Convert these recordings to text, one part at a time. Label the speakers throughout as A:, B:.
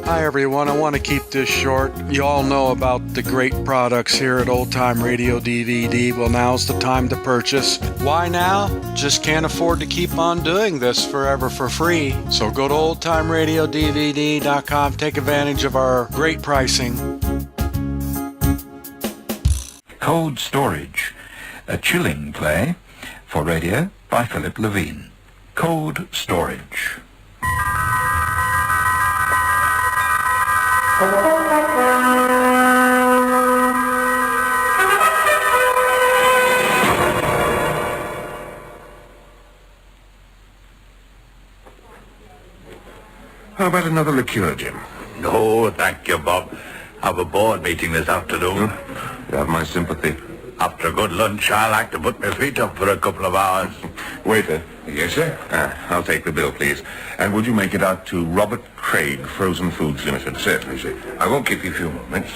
A: Hi everyone, I want to keep this short. You all know about the great products here at Old Time Radio DVD. Well, now's the time to purchase. Why now? Just can't afford to keep on doing this forever for free. So go to oldtimeradiodvd.com, take advantage of our great pricing.
B: Cold Storage, a chilling play for radio by Philip Levine. Cold Storage.
C: How about another liqueur, Jim?
D: No, thank you, Bob. I have a board meeting this afternoon.
C: You have my sympathy.
D: After a good lunch, I like to put my feet up for a couple of hours.
C: Waiter. Yes, sir? I'll take the bill, please. And would you make it out to Robert Craig, Frozen Foods Limited? Certainly, sir. I won't keep you a few moments.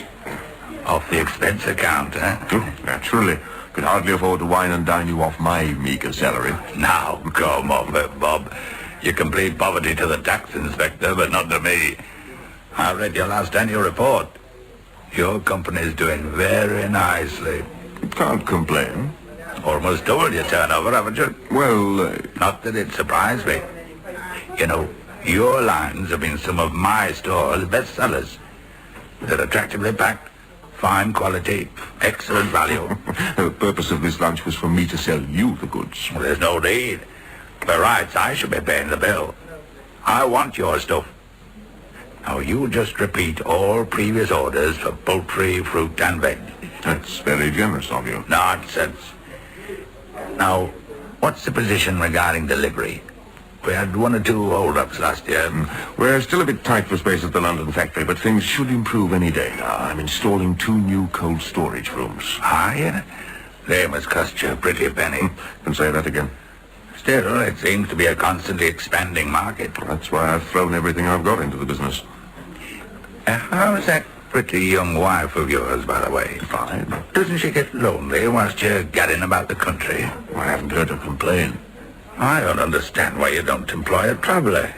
D: Off the expense account, eh?
C: Oh, naturally. Could hardly afford to wine and dine you off my meager salary.
D: Now, come off it, Bob. You can plead poverty to the tax inspector, but not to me. I read your last annual report. Your company's doing very nicely.
C: Can't complain.
D: Almost doubled your turnover, haven't you?
C: Well,
D: Not that it surprised me. You know, your lines have been some of my store's best sellers. They're attractively packed, fine quality, excellent value.
C: The purpose of this lunch was for me to sell you the goods.
D: Well, there's no need. By rights, I should be paying the bill. I want your stuff. Now, you just repeat all previous orders for poultry, fruit, and veg.
C: That's very generous of you.
D: Nonsense. Now, what's the position regarding delivery? We had one or two hold-ups last year.
C: We're still a bit tight for space at the London factory, but things should improve any day now. I'm installing 2 new cold storage rooms.
D: Ah, yeah? They must cost you a pretty penny.
C: Can say that again.
D: Still, it seems to be a constantly expanding market.
C: That's why I've thrown everything I've got into the business.
D: How's that pretty young wife of yours, by the way?
C: Fine.
D: Doesn't she get lonely whilst you're gadding about the country?
C: I haven't heard her complain.
D: I don't understand why you don't employ a traveller.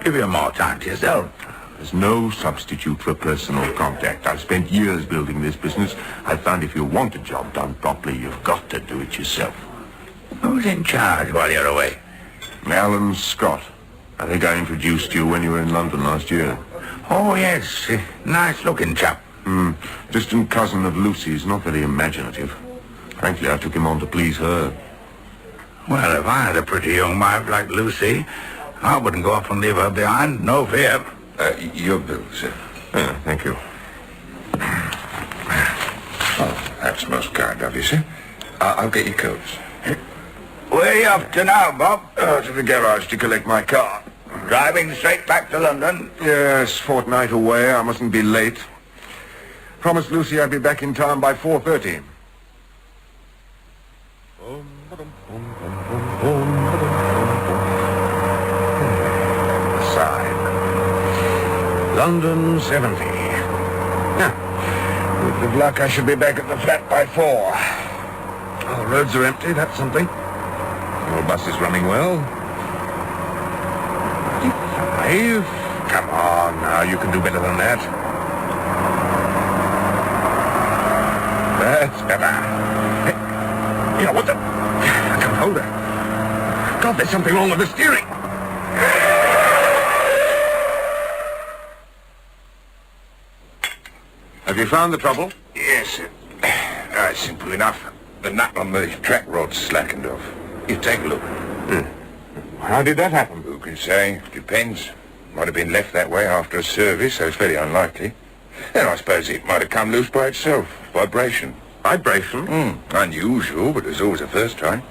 D: Give you more time to yourself.
C: There's no substitute for personal contact. I've spent years building this business. I've found if you want a job done properly, you've got to do it yourself.
D: Who's in charge while you're away?
C: Alan Scott. I think I introduced you when you were in London last year.
D: Oh, yes. Nice-looking chap.
C: Distant cousin of Lucy's, not very imaginative. Frankly, I took him on to please her.
D: Well, if I had a pretty young wife like Lucy, I wouldn't go off and leave her behind. No fear.
C: Your bill, sir. Thank you. Oh, that's most kind of you, sir. I'll get your coats.
D: Where are you off to now, Bob?
C: To the garage to collect my car.
D: Driving straight back to London?
C: Yes, fortnight away. I mustn't be late. Promised Lucy I'd be back in town by 4:30. Sign. London 70. Now, with good luck, I should be back at the flat by 4. Oh, the roads are empty. That's something. Your bus is running well. 5. Come on now, you can do better than that. That's better. Hey, you know what the... I can't hold her. God, there's something wrong with the steering. Have you found the trouble? Yes. Simple enough. The nut on the track rod's slackened off. You take a look. How did that happen? Who can say? Depends. Might have been left that way after a service, so it's very unlikely. Then I suppose it might have come loose by itself. Vibration. Vibration? Unusual, but there's always a first time.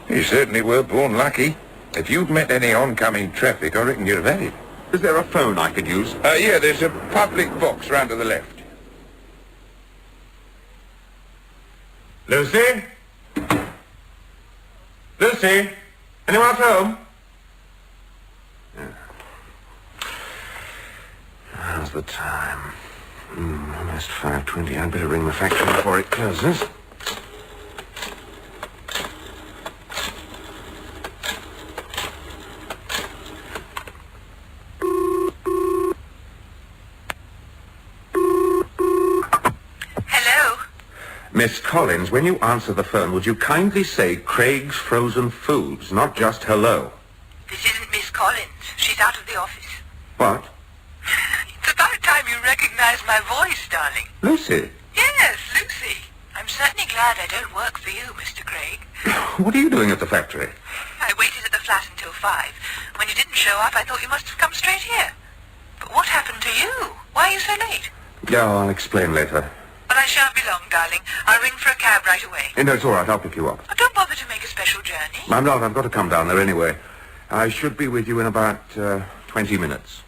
C: You certainly were born lucky. If you'd met any oncoming traffic, I reckon you'd have had it. Is there a phone I could use? Yeah, there's a public box round to the left. Lucy? Lucy? Anyone at home? How's the time? Almost 5:20. I'd better ring the factory before it closes. Miss Collins, when you answer the phone, would you kindly say Craig's Frozen Foods, not just hello?
E: This isn't Miss Collins. She's out of the office.
C: What?
E: It's about time you recognize my voice, darling.
C: Lucy?
E: Yes, Lucy. I'm certainly glad I don't work for you, Mr. Craig.
C: What are you doing at the factory?
E: I waited at the flat until 5. When you didn't show up, I thought you must have come straight here. But what happened to you? Why are you so late?
C: Yeah, I'll explain later.
E: But I shan't be long, darling. I'll ring for a cab right away.
C: No, it's all right. I'll pick you up.
E: Oh, don't bother to make a special journey.
C: I'm not. I've got to come down there anyway. I should be with you in about 20 minutes.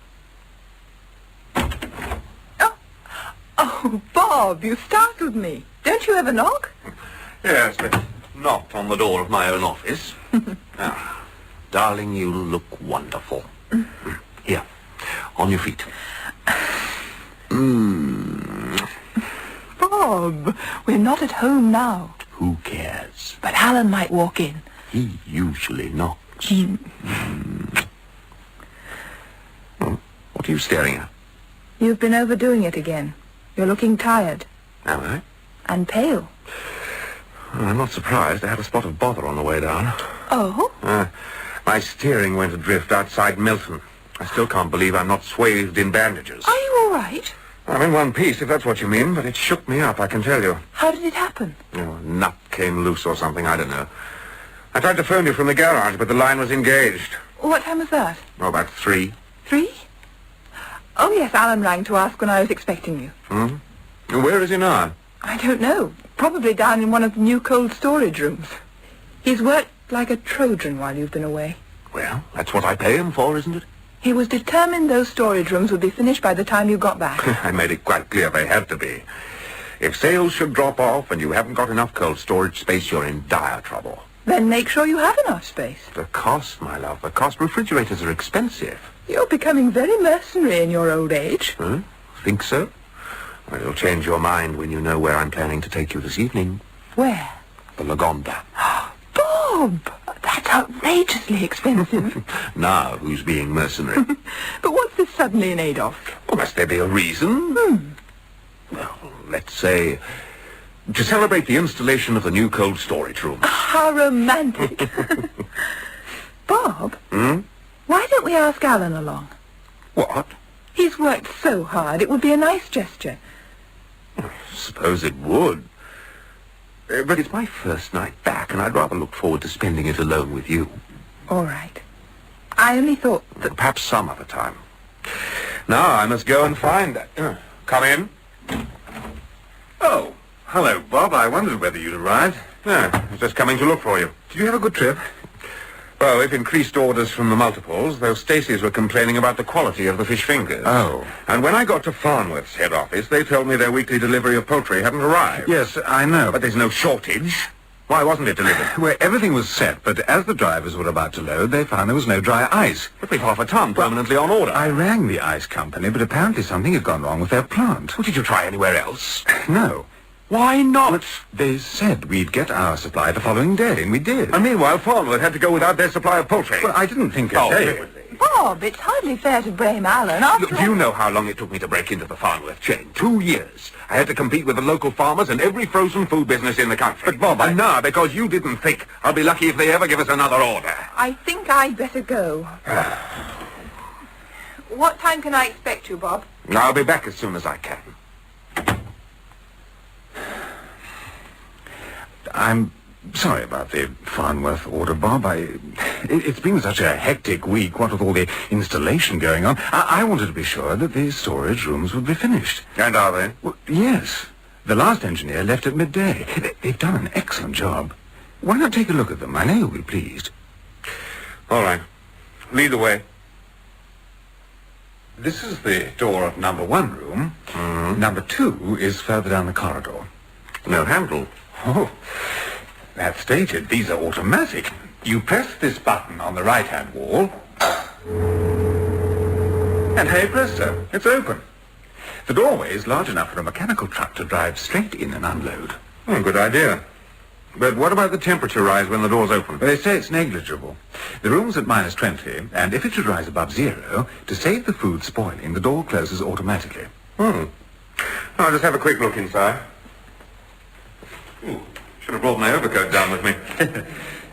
F: Oh, Bob, you startled me. Don't you ever knock?
C: Yes, but knocked on the door of my own office. Now, darling, you look wonderful. Here, on your feet.
F: Bob, we're not at home now.
C: Who cares?
F: But Alan might walk in.
C: He usually knocks. What are you staring at?
F: You've been overdoing it again. You're looking tired.
C: Am I?
F: And pale.
C: Well, I'm not surprised. I had a spot of bother on the way down.
F: Oh?
C: My steering went adrift outside Milton. I still can't believe I'm not swathed in bandages.
F: Are you all right?
C: I'm in one piece, if that's what you mean, but it shook me up, I can tell you.
F: How did it happen?
C: A nut came loose or something, I don't know. I tried to phone you from the garage, but the line was engaged.
F: What time was that?
C: Oh, about 3.
F: 3? Oh, yes, Alan rang to ask when I was expecting you.
C: Where is he now?
F: I don't know. Probably down in one of the new cold storage rooms. He's worked like a Trojan while you've been away.
C: Well, that's what I pay him for, isn't it?
F: He was determined those storage rooms would be finished by the time you got back.
C: I made it quite clear they had to be. If sales should drop off and you haven't got enough cold storage space, you're in dire trouble.
F: Then make sure you have enough space.
C: The cost, my love, the cost. Refrigerators are expensive.
F: You're becoming very mercenary in your old age.
C: Huh? Think so? Well, you'll change your mind when you know where I'm planning to take you this evening.
F: Where?
C: The Lagonda.
F: Bob! That's outrageously expensive.
C: Now, who's being mercenary?
F: But what's this suddenly in aid of?
C: Well, must there be a reason? Well, let's say to celebrate the installation of the new cold storage room.
F: How romantic. Bob? Why don't we ask Alan along?
C: What?
F: He's worked so hard. It would be a nice gesture.
C: Suppose it would. But it's my first night back, and I'd rather look forward to spending it alone with you.
F: All right. I only thought that...
C: Perhaps some other time. Now I must go and find that. Come in. Oh, hello, Bob. I wondered whether you'd arrived. Yeah, I was just coming to look for you. Did you have a good trip? Well, we've increased orders from the multiples, though Stacey's were complaining about the quality of the fish fingers.
B: Oh.
C: And when I got to Farnworth's head office, they told me their weekly delivery of poultry hadn't arrived.
B: Yes, I know.
C: But there's no shortage. Why wasn't it delivered?
B: Well, everything was set, but as the drivers were about to load, they found there was no dry ice.
C: But we've half a ton permanently on order.
B: I rang the ice company, but apparently something had gone wrong with their plant.
C: Well, did you try anywhere else?
B: No.
C: Why not?
B: They said we'd get our supply the following day, and we did.
C: And meanwhile, Farnworth had to go without their supply of poultry.
B: Well, I didn't think a day.
C: Really?
F: Bob, it's hardly fair to blame Alan. After
C: Do you know how long it took me to break into the Farnworth chain? 2 years. I had to compete with the local farmers and every frozen food business in the country.
B: But, Bob,
C: And now, because you didn't think, I'll be lucky if they ever give us another order.
F: I think I'd better go. What time can I expect you, Bob?
C: I'll be back as soon as I can.
B: I'm sorry about the Farnworth order, Bob. It's been such a hectic week, what with all the installation going on. I wanted to be sure that the storage rooms would be finished.
C: And are they?
B: Well, yes. The last engineer left at midday. They've done an excellent job. Why not take a look at them? I know you'll be pleased.
C: All right. Lead the way.
B: This is the door of number 1 room. Number 2 is further down the corridor.
C: No handle.
B: Oh, that's stated. These are automatic. You press this button on the right-hand wall, and hey presto, it's open. The doorway is large enough for a mechanical truck to drive straight in and unload.
C: Oh, good idea. But what about the temperature rise when the door's open?
B: They say it's negligible. The room's at -20, and if it should rise above 0, to save the food spoiling, the door closes automatically.
C: I'll just have a quick look inside.
B: Ooh, should have brought my overcoat down with me.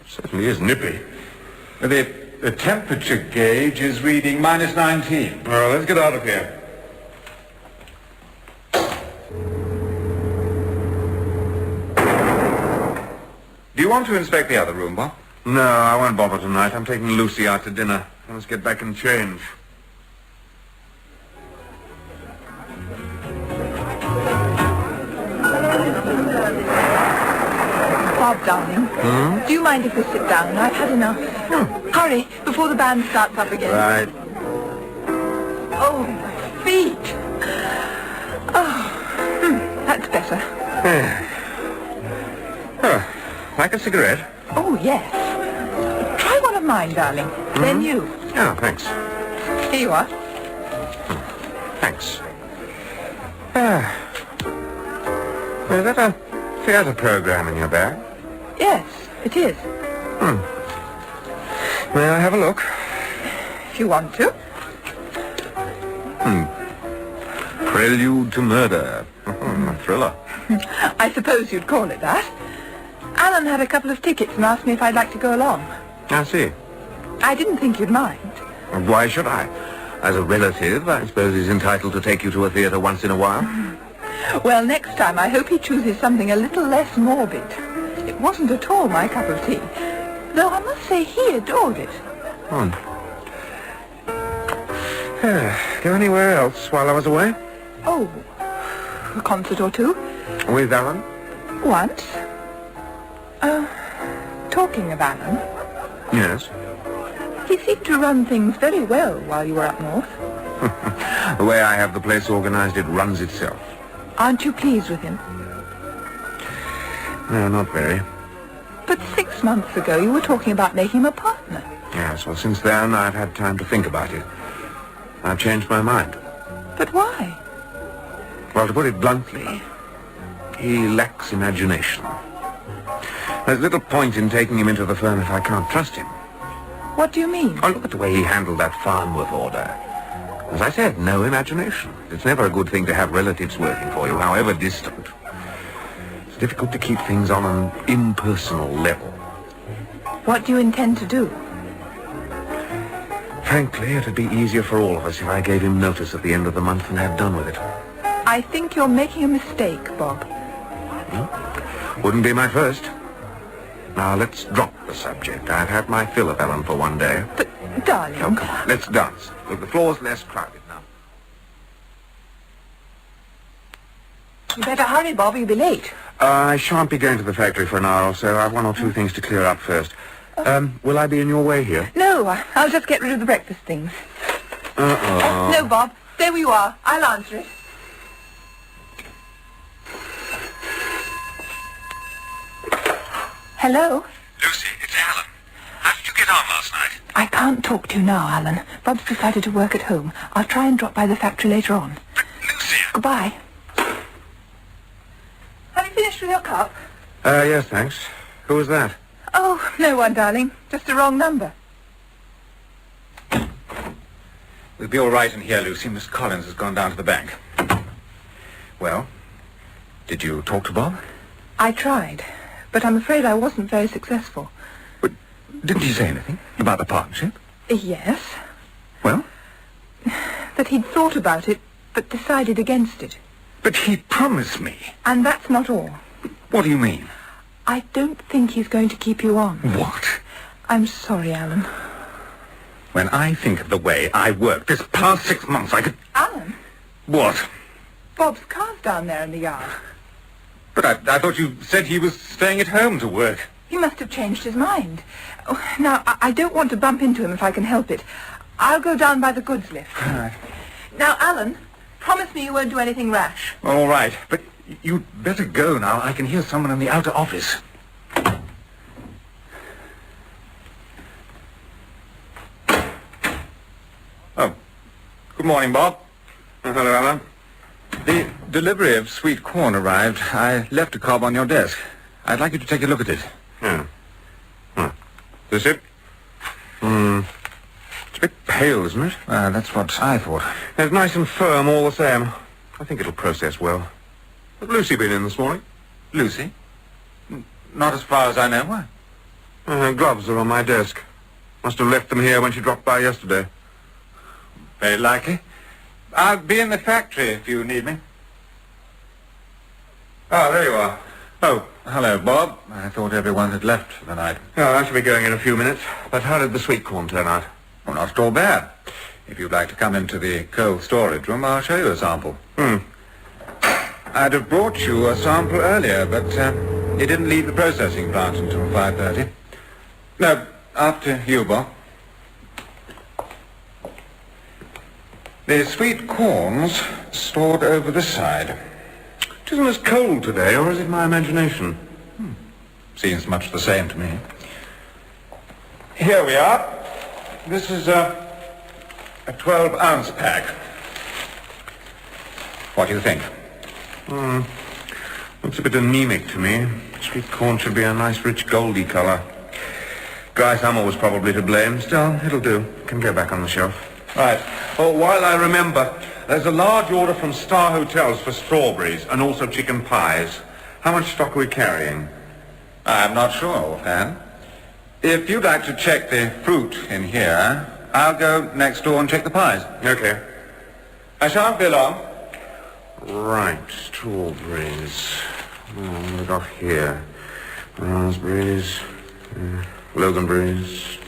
B: Certainly is nippy. The temperature gauge is reading -19. Well, let's get out of here. Do you want to inspect the other room, Bob? No, I won't bother tonight. I'm taking Lucy out to dinner. I must get back and change.
F: Bob, darling, do you mind if we sit down? I've had enough. Hurry, before the band starts up again.
B: Right.
F: Oh, my feet. Oh, that's better.
B: Like a cigarette?
F: Oh, yes. Try one of mine, darling. Then you.
B: Oh, thanks.
F: Here you are.
B: Thanks. Is that a theatre program in your bag?
F: Yes, it is.
B: May I have a look?
F: If you want to.
B: Prelude to Murder. A thriller.
F: I suppose you'd call it that. Alan had a couple of tickets and asked me if I'd like to go along.
B: I see.
F: I didn't think you'd mind.
B: Why should I? As a relative, I suppose he's entitled to take you to a theatre once in a while.
F: Well, next time I hope he chooses something a little less morbid. It wasn't at all my cup of tea, though I must say he adored it.
B: Go anywhere else while I was away?
F: Oh, a concert or two?
B: With Alan?
F: Once. Talking of Alan,
B: Yes.
F: he seemed to run things very well while you were up north.
B: The way I have the place organized, it runs itself.
F: Aren't you pleased with him?
B: No, not very.
F: But 6 months ago you were talking about making him a partner.
B: Yes, well, since then, I've had time to think about it. I've changed my mind.
F: But why?
B: Well, to put it bluntly, he lacks imagination. There's little point in taking him into the firm if I can't trust him.
F: What do you mean?
B: Oh, look at the way he handled that Farnworth order. As I said, no imagination. It's never a good thing to have relatives working for you, however distant. It's difficult to keep things on an impersonal level.
F: What do you intend to do?
B: Frankly, it'd be easier for all of us if I gave him notice at the end of the month and had done with it.
F: I think you're making a mistake, Bob.
B: Wouldn't be my first. Now, let's drop the subject. I've had my fill of Ellen for one day.
F: But, darling...
B: Oh, come on, let's dance. Look, the floor's less crowded now.
F: You better hurry, Bob, you'll be late.
B: I shan't be going to the factory for an hour or so. I've one or two things to clear up first. Will I be in your way here?
F: No, I'll just get rid of the breakfast things. No, Bob, stay where you are. I'll answer it. Hello?
B: Lucy, it's Alan. How did you get on last night?
F: I can't talk to you now, Alan. Bob's decided to work at home. I'll try and drop by the factory later on.
B: But, Lucy...
F: Goodbye. Have you finished with your cup?
B: Yes, thanks. Who was that?
F: Oh, no one, darling. Just a wrong number.
B: We'll be all right in here, Lucy. Miss Collins has gone down to the bank. Well, did you talk to Bob?
F: I tried, but I'm afraid I wasn't very successful.
B: But didn't he say anything about the partnership?
F: Yes,
B: Well?
F: that he'd thought about it, but decided against it.
B: But he promised me.
F: And that's not all.
B: What do you mean?
F: I don't think he's going to keep you on.
B: What?
F: I'm sorry, Alan.
B: When I think of the way I worked this past 6 months, I could...
F: Alan?
B: What?
F: Bob's car's down there in the yard.
B: But I thought you said he was staying at home to work.
F: He must have changed his mind. Oh, now, I don't want to bump into him if I can help it. I'll go down by the goods lift.
B: All right.
F: Now, Alan, promise me you won't do anything rash.
B: All right, but you'd better go now. I can hear someone in the outer office. Oh, good morning, Bob. Hello, Alan. The delivery of sweet corn arrived. I left a cob on your desk. I'd like you to take a look at it. Yeah. This it? It's a bit pale, isn't it? That's what I thought. It's nice and firm all the same. I think it'll process well. Has Lucy been in this morning? Lucy? Not as far as I know. Why?
G: Her gloves are on my desk. Must have left them here when she dropped by yesterday.
B: Very likely. I'll be in the factory if you need me. Oh, there you are. Oh, hello, Bob. I thought everyone had left for the night.
G: Oh, I shall be going in a few minutes. But how did the sweet corn turn out?
B: Well, not at all bad. If you'd like to come into the cold storage room, I'll show you a sample. I'd have brought you a sample earlier, but it didn't leave the processing plant until 5:30. No, after you, Bob. The sweet corn's stored over this side.
G: It isn't as cold today, or is it my imagination?
B: Seems much the same to me. Here we are. This is a 12-ounce pack. What do you think?
G: Looks a bit anemic to me. Sweet corn should be a nice, rich, goldy colour. Dry summer was probably to blame. Still, it'll do. Can go back on the shelf. Right. Oh, while I remember, there's a large order from Star Hotels for strawberries and also chicken pies. How much stock are we carrying?
B: I'm not sure, offhand. If you'd like to check the fruit in here, I'll go next door and check the pies.
G: Okay.
B: I shan't be long.
G: Right, strawberries. What have we got here? Raspberries, loganberries.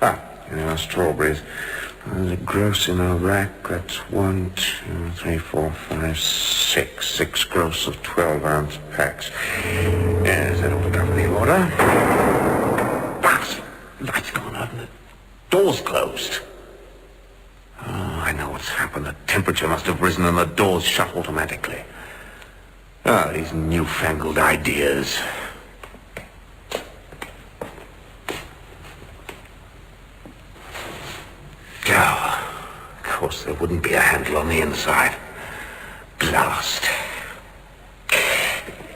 G: Yeah, strawberries. There's a gross in our rack. That's 1, 2, 3, 4, 5, 6. 6 gross of 12-ounce packs. Yes, that'll cover the order. Lights gone out and the door's closed. Oh, I know what's happened. The temperature must have risen and the doors shut automatically. Oh, these newfangled ideas. Oh, of course there wouldn't be a handle on the inside. Blast.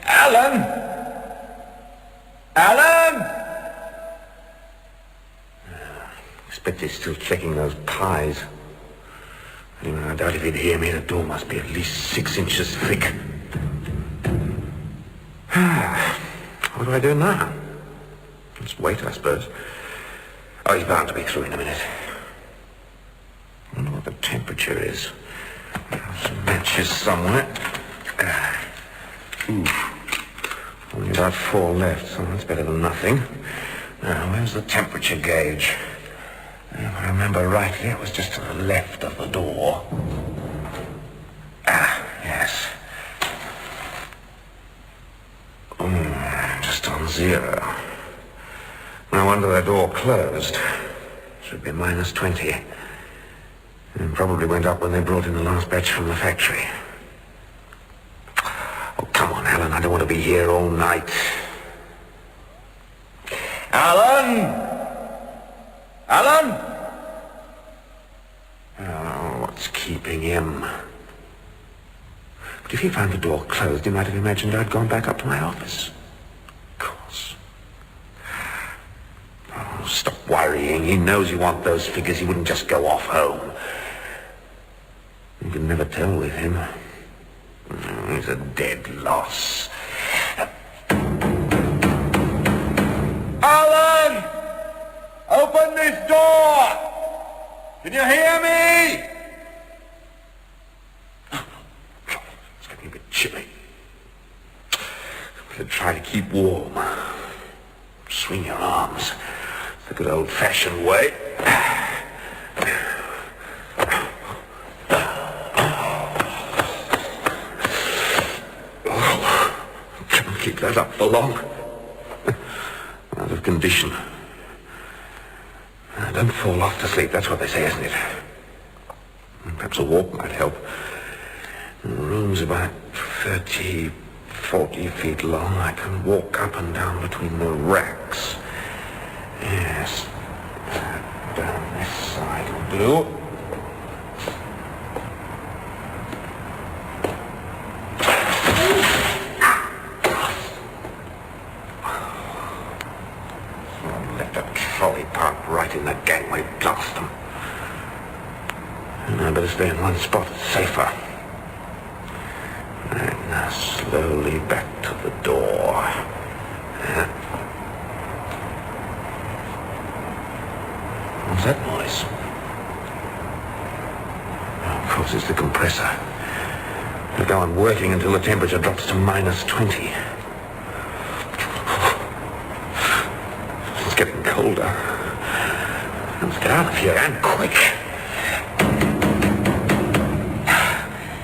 B: Alan! Alan!
G: I expect he's still checking those pies. Anyway, I doubt if he'd hear me. The door must be at least 6 inches thick. What do I do now? Just wait, I suppose. Oh, he's bound to be through in a minute. I wonder what the temperature is. Some matches somewhere. Only about 4 left, so that's better than nothing. Now, where's the temperature gauge? If I remember rightly, it was just to the left of the door. Yes. Just on 0. No wonder the door closed. Should be minus 20. And probably went up when they brought in the last batch from the factory. Oh, come on, Alan. I don't want to be here all night. Alan! Alan! Oh, what's keeping him? But if he found the door closed, he might have imagined I'd gone back up to my office. Of course. Oh, stop worrying. He knows you want those figures. He wouldn't just go off home. You can never tell with him. He's a dead loss. Alan! Open this door! Can you hear me? It's getting a bit chilly. We could try to keep warm. Swing your arms. The good old-fashioned way. Can't keep that up for long. Out of condition. Don't fall off to sleep, that's what they say, isn't it? Perhaps a walk might help. The room's about 30, 40 feet long. I can walk up and down between the racks. Yes. Down this side will do. In the gangway blast them. And I better stay in one spot, it's safer. Right, now slowly back to the door. that noise? Oh, of course, it's the compressor. It'll go on working until the temperature drops to -20. It's getting colder. Let's get out of here, and quick.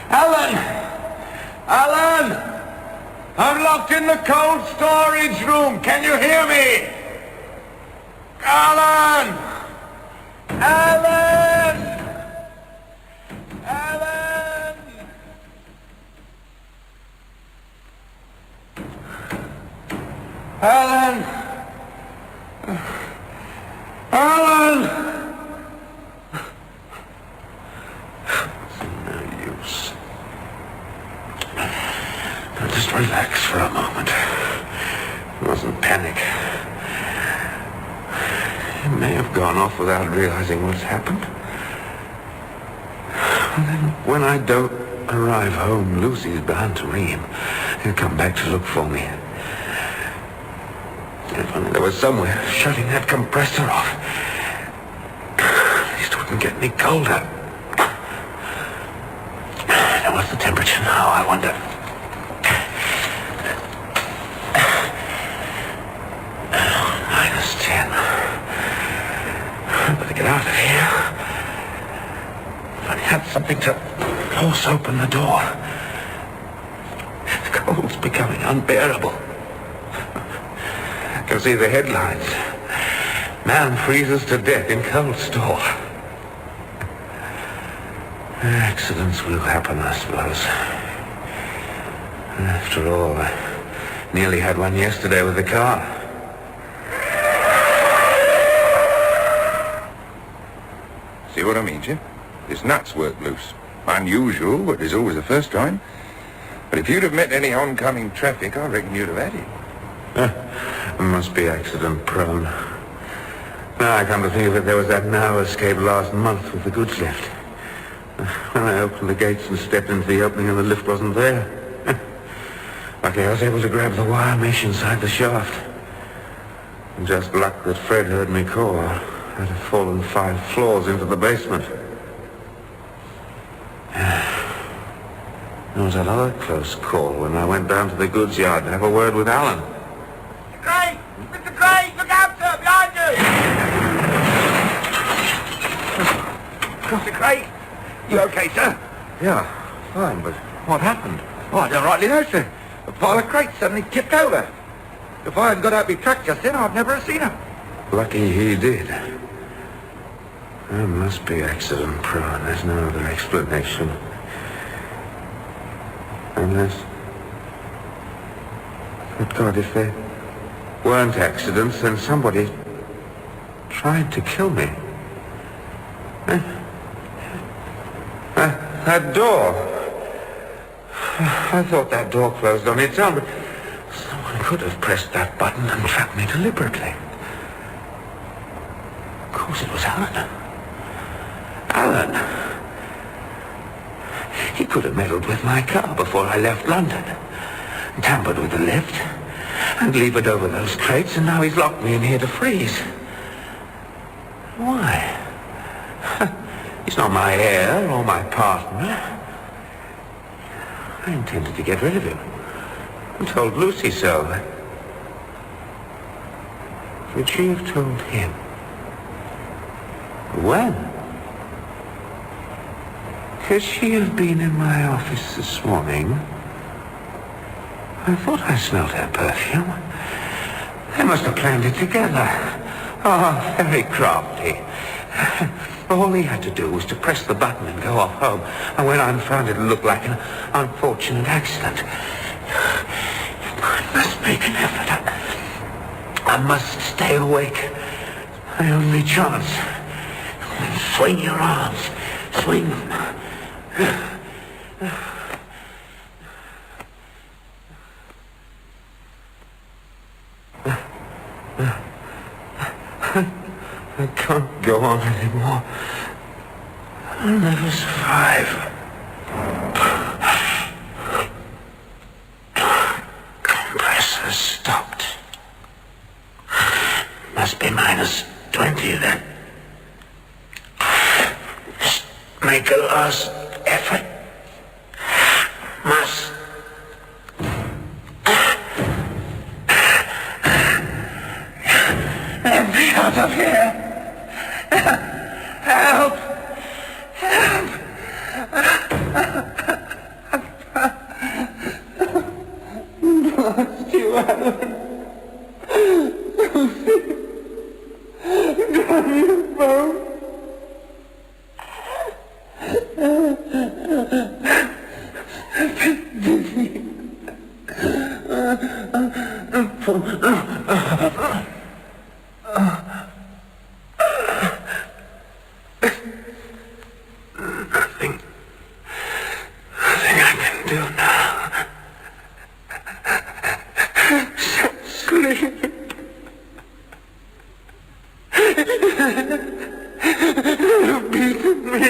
G: Alan! Alan! I'm locked in the cold storage room. Can you hear me? Alan! Alan! Alan! Alan! Alan! It's no use. Now just relax for a moment. It wasn't panic. It may have gone off without realizing what's happened. And then when I don't arrive home, Lucy's bound to ring him. He'll come back to look for me. If only there was some way of shutting that compressor off. At least it wouldn't get any colder. Now, what's the temperature now, I wonder? -10. I better get out of here. If I had something to force open the door. The cold's becoming unbearable. I can see the headlines. Man freezes to death in cold store. Accidents will happen, I suppose. After all, I nearly had one yesterday with the car.
C: See what I mean, Jim? His nuts work loose. Unusual, but there's always a first time. But if you'd have met any oncoming traffic, I reckon you'd have had it.
G: It must be accident prone. Now I come to think of it, there was that narrow escape last month with the goods lift. When I opened the gates and stepped into the opening and the lift wasn't there. Luckily I was able to grab the wire mesh inside the shaft. And just luck that Fred heard me call. I'd have fallen 5 floors into the basement. There was another close call when I went down to the goods yard to have a word with Alan.
B: Craig! Mr. Craig! Look out, sir! Behind you! Mr. Craig! You okay, sir?
G: Yeah, fine, but what happened?
B: Oh, I don't rightly know, sir. A pile of crates suddenly tipped over. If I hadn't got out my truck just then, I'd never have seen her.
G: Lucky he did. It must be accident prone. There's no other explanation. Unless... Good God, if they weren't accidents, then somebody tried to kill me. That door. I thought that door closed on its own, but someone could have pressed that button and trapped me deliberately. Of course it was Alan. Alan. He could have meddled with my car before I left London, tampered with the lift, and levered over those crates, and now he's locked me in here to freeze. Why? He's not my heir or my partner. I intended to get rid of him. I told Lucy so. Would she have told him? When? Could she have been in my office this morning? I thought I smelled her perfume. They must have planned it together. Oh, very crafty. All he had to do was to press the button and go off home. And when I found it looked like an unfortunate accident. I must make an effort. I must stay awake. My only chance. Swing your arms. Swing them. I can't go on anymore. I'll never survive. Compressor stopped. Must be -20 then. Lost you, Alan. Damn you both. Nothing I can do now. Sleep. You've beaten me.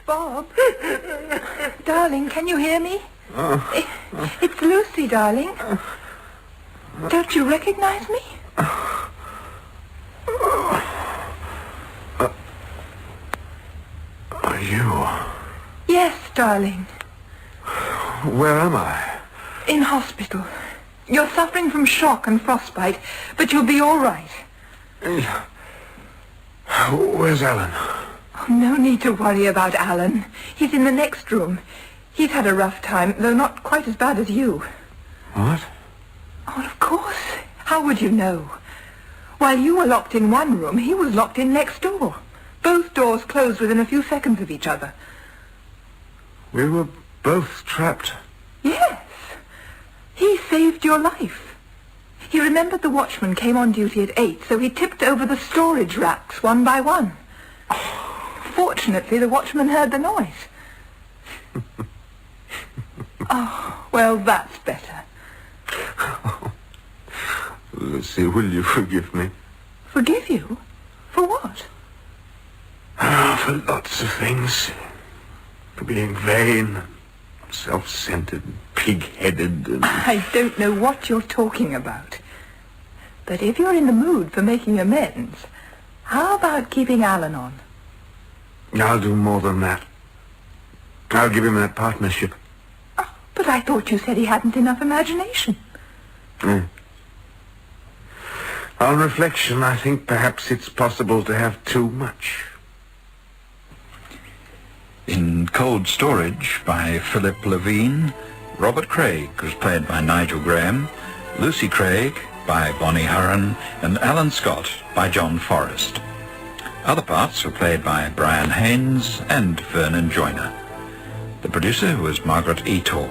F: Bob? Darling, can you hear me? It's Lucy, darling. Don't you recognize me?
G: Are you?
F: Yes, darling.
G: Where am I?
F: In hospital. You're suffering from shock and frostbite, but you'll be all right.
G: Where's Alan?
F: Oh, no need to worry about Alan. He's in the next room. He's had a rough time, though not quite as bad as you.
G: What?
F: Oh, of course. How would you know? While you were locked in one room, he was locked in next door. Both doors closed within a few seconds of each other.
G: We were both trapped.
F: Yes. He saved your life. He remembered the watchman came on duty at 8, so he tipped over the storage racks one by one. Fortunately, the watchman heard the noise. Oh, well, that's better.
G: Lucy, will you forgive me?
F: Forgive you? For what?
G: For lots of things. For being vain, self-centered, pig-headed, and...
F: I don't know what you're talking about. But if you're in the mood for making amends, how about keeping Alan on?
G: I'll do more than that. I'll give him that partnership.
F: Oh, but I thought you said he hadn't enough imagination.
G: On reflection, I think perhaps it's possible to have too much.
D: In Cold Storage by Philip Levine, Robert Craig was played by Nigel Graham, Lucy Craig by Bonnie Huron, and Alan Scott by John Forrest. Other parts were played by Brian Haynes and Vernon Joyner. The producer was Margaret E. Tall.